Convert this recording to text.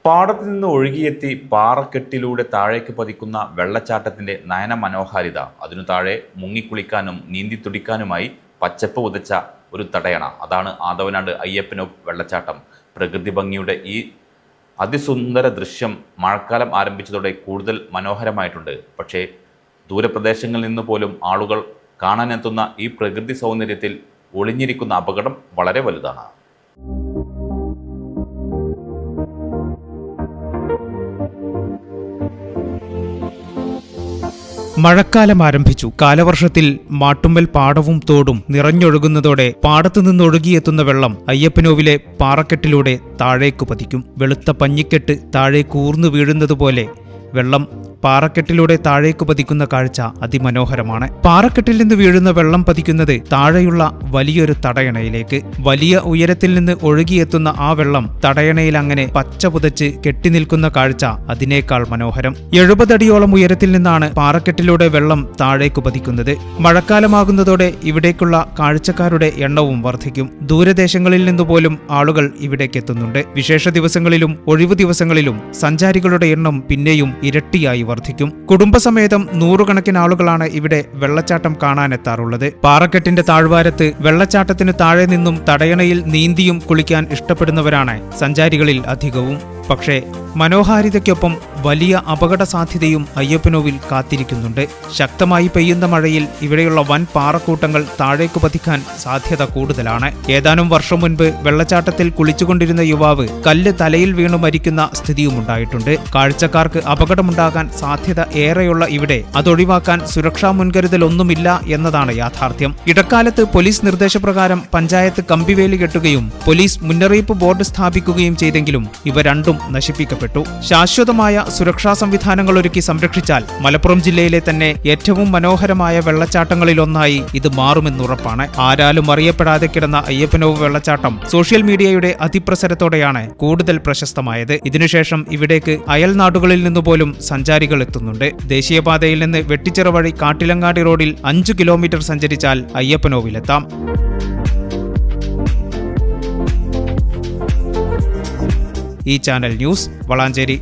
പാടത്തു നിന്ന് ഒഴുകിയെത്തി പാറക്കെട്ടിലൂടെ താഴേക്ക് പതിക്കുന്ന വെള്ളച്ചാട്ടത്തിന്റെ നയന മനോഹാരിത, അതിനു താഴെ മുങ്ങിക്കുളിക്കാനും നീന്തി തുടിക്കാനുമായി പച്ചപ്പ് ഉതച്ച ഒരു തടയണ, അതാണ് ആദവനാട് അയ്യപ്പനൊവ് വെള്ളച്ചാട്ടം. പ്രകൃതി ഭംഗിയുടെ ഈ അതിസുന്ദര ദൃശ്യം മഴക്കാലം ആരംഭിച്ചതോടെ കൂടുതൽ മനോഹരമായിട്ടുണ്ട്. പക്ഷേ ദൂരപ്രദേശങ്ങളിൽ നിന്ന് പോലും ആളുകൾ കാണാനെത്തുന്ന ഈ പ്രകൃതി സൗന്ദര്യത്തിൽ ഒളിഞ്ഞിരിക്കുന്ന അപകടം വളരെ വലുതാണ്. മഴക്കാലം ആരംഭിച്ചു. കാലവർഷത്തിൽ മാട്ടുമ്മൽ പാടവും തോടും നിറഞ്ഞൊഴുകുന്നതോടെ പാടത്തു നിന്നൊഴുകിയെത്തുന്ന വെള്ളം അയ്യപ്പനോവിലെ പാറക്കെട്ടിലൂടെ താഴേക്കു പതിക്കും. വെളുത്ത പഞ്ഞിക്കെട്ട് താഴേക്ക് ഊർന്നു വീഴുന്നതുപോലെ വെള്ളം പാറക്കെട്ടിലൂടെ താഴേക്ക് പതിക്കുന്ന കാഴ്ച അതിമനോഹരമാണ്. പാറക്കെട്ടിൽ നിന്ന് വീഴുന്ന വെള്ളം പതിക്കുന്നത് താഴെയുള്ള വലിയൊരു തടയണയിലേക്ക്. വലിയ ഉയരത്തിൽ നിന്ന് ഒഴുകിയെത്തുന്ന ആ വെള്ളം തടയണയിൽ അങ്ങനെ പച്ച പുതച്ച് കെട്ടിനിൽക്കുന്ന കാഴ്ച അതിനേക്കാൾ മനോഹരം. 70 അടിയോളം ഉയരത്തിൽ നിന്നാണ് പാറക്കെട്ടിലൂടെ വെള്ളം താഴേക്ക് പതിക്കുന്നത്. മഴക്കാലമാകുന്നതോടെ ഇവിടേക്കുള്ള കാഴ്ചക്കാരുടെ എണ്ണവും വർദ്ധിക്കും. ദൂരദേശങ്ങളിൽ നിന്നുപോലും ആളുകൾ ഇവിടേക്കെത്തുന്നുണ്ട്. വിശേഷ ദിവസങ്ങളിലും ഒഴിവു ദിവസങ്ങളിലും സഞ്ചാരികളുടെ എണ്ണം പിന്നെയും ഇരട്ടിയായി വർദ്ധിക്കും. കുടുംബസമേതം നൂറുകണക്കിന് ആളുകളാണ് ഇവിടെ വെള്ളച്ചാട്ടം കാണാനെത്താറുള്ളത്. പാറക്കെട്ടിന്റെ താഴ്വാരത്ത് വെള്ളച്ചാട്ടത്തിന് താഴെ നിന്നും തടയണയിൽ നീന്തിയും കുളിക്കാൻ ഇഷ്ടപ്പെടുന്നവരാണ് സഞ്ചാരികളിൽ അധികവും. പക്ഷേ മനോഹാരിതയ്ക്കൊപ്പം വലിയ അപകട സാധ്യതയും അയ്യപ്പനോവിൽ കാത്തിരിക്കുന്നുണ്ട്. ശക്തമായി പെയ്യുന്ന മഴയിൽ ഇവിടെയുള്ള വൻ പാറക്കൂട്ടങ്ങൾ താഴേക്കു പതിക്കാൻ സാധ്യത കൂടുതലാണ്. ഏതാനും വർഷം മുൻപ് വെള്ളച്ചാട്ടത്തിൽ കുളിച്ചുകൊണ്ടിരുന്ന യുവാവ് കല്ല് തലയിൽ വീണു മരിക്കുന്ന സ്ഥിതിയുമുണ്ടായിട്ടുണ്ട്. കാഴ്ചക്കാർക്ക് അപകടമുണ്ടാകാൻ സാധ്യത ഏറെയുള്ള ഇവിടെ അതൊഴിവാക്കാൻ സുരക്ഷാ മുൻകരുതലൊന്നുമില്ല എന്നതാണ് യാഥാർത്ഥ്യം. ഇടക്കാലത്ത് പോലീസ് നിർദ്ദേശപ്രകാരം പഞ്ചായത്ത് കമ്പിവേലി കെട്ടുകയും പോലീസ് മുന്നറിയിപ്പ് ബോർഡ് സ്ഥാപിക്കുകയും ചെയ്തെങ്കിലും ഇവ രണ്ടും നശിപ്പിക്കപ്പെട്ടു. ശാശ്വതമായ സുരക്ഷാ സംവിധാനങ്ങൾ ഒരുക്കി സംരക്ഷിച്ചാൽ മലപ്പുറം ജില്ലയിലെ തന്നെ ഏറ്റവും മനോഹരമായ വെള്ളച്ചാട്ടങ്ങളിലൊന്നായി ഇത് മാറുമെന്നുറപ്പാണ്. ആരാലും അറിയപ്പെടാതെ കിടന്ന അയ്യപ്പനോവ് വെള്ളച്ചാട്ടം സോഷ്യൽ മീഡിയയുടെ അതിപ്രസരത്തോടെയാണ് കൂടുതൽ പ്രശസ്തമായത്. ഇതിനുശേഷം ഇവിടേക്ക് അയൽ നാടുകളിൽ നിന്നുപോലും സഞ്ചാരികൾ എത്തുന്നുണ്ട്. ദേശീയപാതയിൽ നിന്ന് വെട്ടിച്ചിറ വഴി കാട്ടിലങ്ങാടി റോഡിൽ 5 കിലോമീറ്റർ സഞ്ചരിച്ചാൽ അയ്യപ്പനോവിലെത്താം. ഈ ചാനൽ ന്യൂസ് വളാഞ്ചേരി.